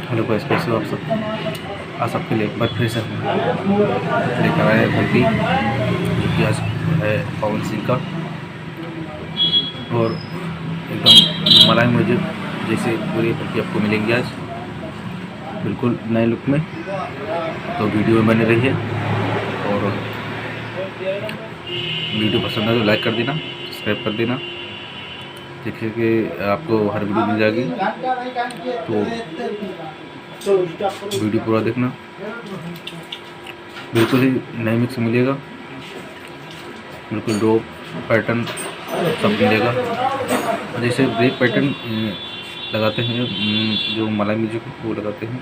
Hello guys, कैसे हो आप सब। आज सबके लिए एक बार फिर से लेकर आए हैं घंटी, जो कि आज है पवन सिंह का, और एकदम मलाई मुझे जैसे पूरी घंटी आपको मिलेंगी आज बिल्कुल नए लुक में। तो वीडियो में बने रहिए, और वीडियो पसंद है तो लाइक कर देना, सब्सक्राइब कर देना, देखिए कि आपको हर वीडियो मिल जाएगी। तो वीडियो पूरा देखना, बिल्कुल ही नए मिक्स मिलेगा, बिल्कुल ड्रॉप पैटर्न सब मिलेगा। जैसे ब्रेक पैटर्न लगाते हैं जो मलाई म्यूजिक वो लगाते हैं,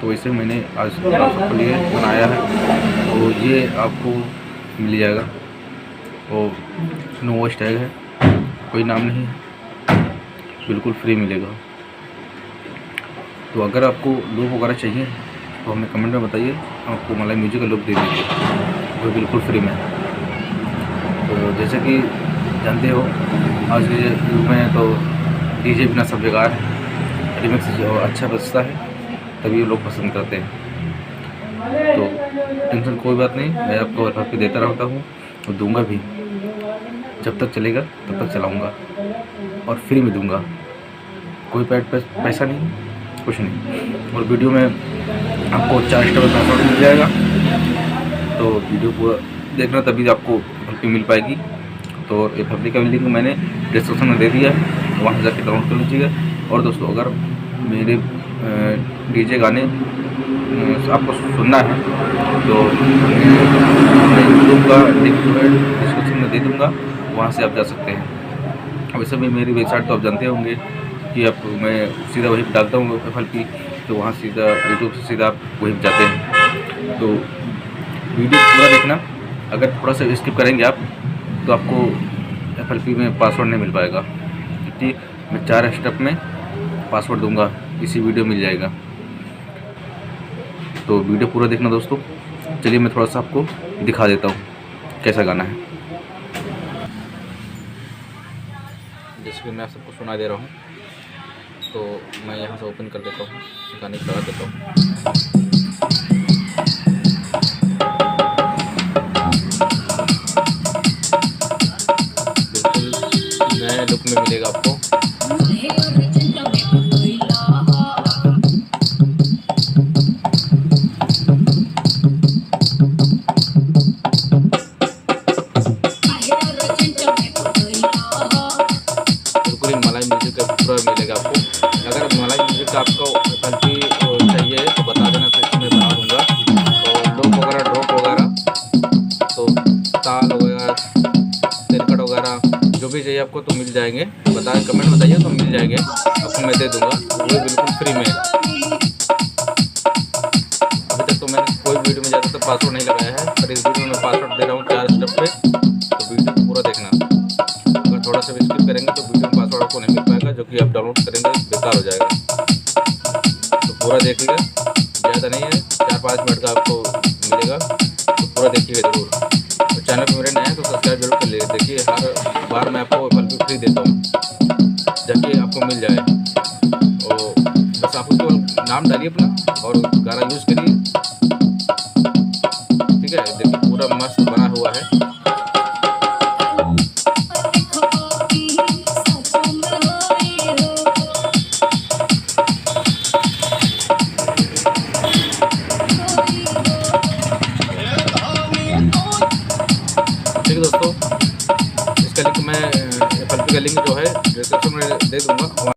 तो वैसे मैंने आज सबके लिए बनाया है। तो ये आपको मिल जाएगा, और नो स्टाइल है, कोई नाम नहीं है, बिल्कुल फ्री मिलेगा। तो अगर आपको लुक वगैरह चाहिए तो हमें कमेंट में बताइए, आपको मलाई म्यूजिक का लुक दे देंगे, वो बिल्कुल फ्री में। तो जैसे कि जानते हो आज के युग में तो डीजे बिना सब बेकार है, रिमिक्स जो अच्छा बजता है तभी लोग पसंद करते हैं। तो टेंशन कोई बात नहीं, मैं आपको हर देता रहता हूँ और दूंगा भी, जब तक चलेगा तब तक चलाऊंगा, और फ्री में दूंगा, कोई पैसा नहीं, कुछ नहीं। और वीडियो में आपको 4 स्टार का पासवर्ड मिल जाएगा, तो वीडियो पूरा देखना तभी आपको हल्की मिल पाएगी। तो ये पब्लिक का लिंक मैंने डिस्क्रिप्शन में दे दिया है, तो वहाँ से जाकर डाउनलोड कर लीजिएगा। और दोस्तों, अगर मेरे डीजे गाने आपको सुनना है तो मैं यूट्यूब का लिंक जो है डिस्क्रिप्शन में दे दूँगा, वहाँ से आप जा सकते हैं। वैसे भी मेरी वेबसाइट तो आप जानते होंगे कि आप मैं सीधा वहीं डालता हूँ FLP, तो वहाँ सीधा यूट्यूब से सीधा आप वहीं जाते हैं। तो वीडियो पूरा देखना, अगर थोड़ा सा स्किप करेंगे आप तो आपको FLP में पासवर्ड नहीं मिल पाएगा, क्योंकि मैं 4 स्टेप में पासवर्ड दूंगा, इसी वीडियो मिल जाएगा। तो वीडियो पूरा देखना दोस्तों। चलिए मैं थोड़ा सा आपको दिखा देता हूँ कैसा गाना है। जैसे कि मैं सबको सुना दे रहा हूँ, तो मैं यहाँ से ओपन कर देता हूँ, गाने लगा देता हूँ। बिल्कुल नए लुक में मिलेगा आपको। मलाई म्यूजिक का पूरा मिलेगा आपको। अगर मलाई म्यूजिक का आपको FLP चाहिए तो बता देना, फिर मैं बना दूँगा। तो लुक वगैरह, ड्रॉप वगैरह, तो ताल वगैरह, तिरकट वगैरह जो भी चाहिए आपको तो मिल जाएंगे। कमेंट बताइए तो मिल जाएंगे, आपको मैं दे दूँगा, वो बिल्कुल फ्री में। अभी तक तो मैंने कोई वीडियो में ज़्यादातर पासवर्ड नहीं लगाया है, पर इस वीडियो में पासवर्ड दे रहा हूँ 4 स्टेप पे। तो वीडियो पूरा देखना, अगर थोड़ा सा स्किप करेंगे तो वीडियो में पासवर्ड आपको नहीं मिल पाएगा, जो कि आप डाउनलोड करेंगे बेकार हो जाएगा। तो पूरा देखिएगा, ज़्यादा नहीं है, 4-5 मिनट का आपको मिलेगा, तो पूरा देखिएगा जरूर। और चैनल पर मेरे नए हैं तो सब्सक्राइब जरूर कर लीजिए। देखिए हर बार मैं आपको FLP फ्री देता हूँ, जबकि आपको मिल जाए। और बस आपको केवल नाम डालिए अपना और गाना यूज़ करिए, ठीक है। देखिए पूरा मस्त बना हुआ है। ठीक है दोस्तों, इसका लिंक मैं FLP का लिंक जो है डिस्क्रिप्शन में दे दूँगा।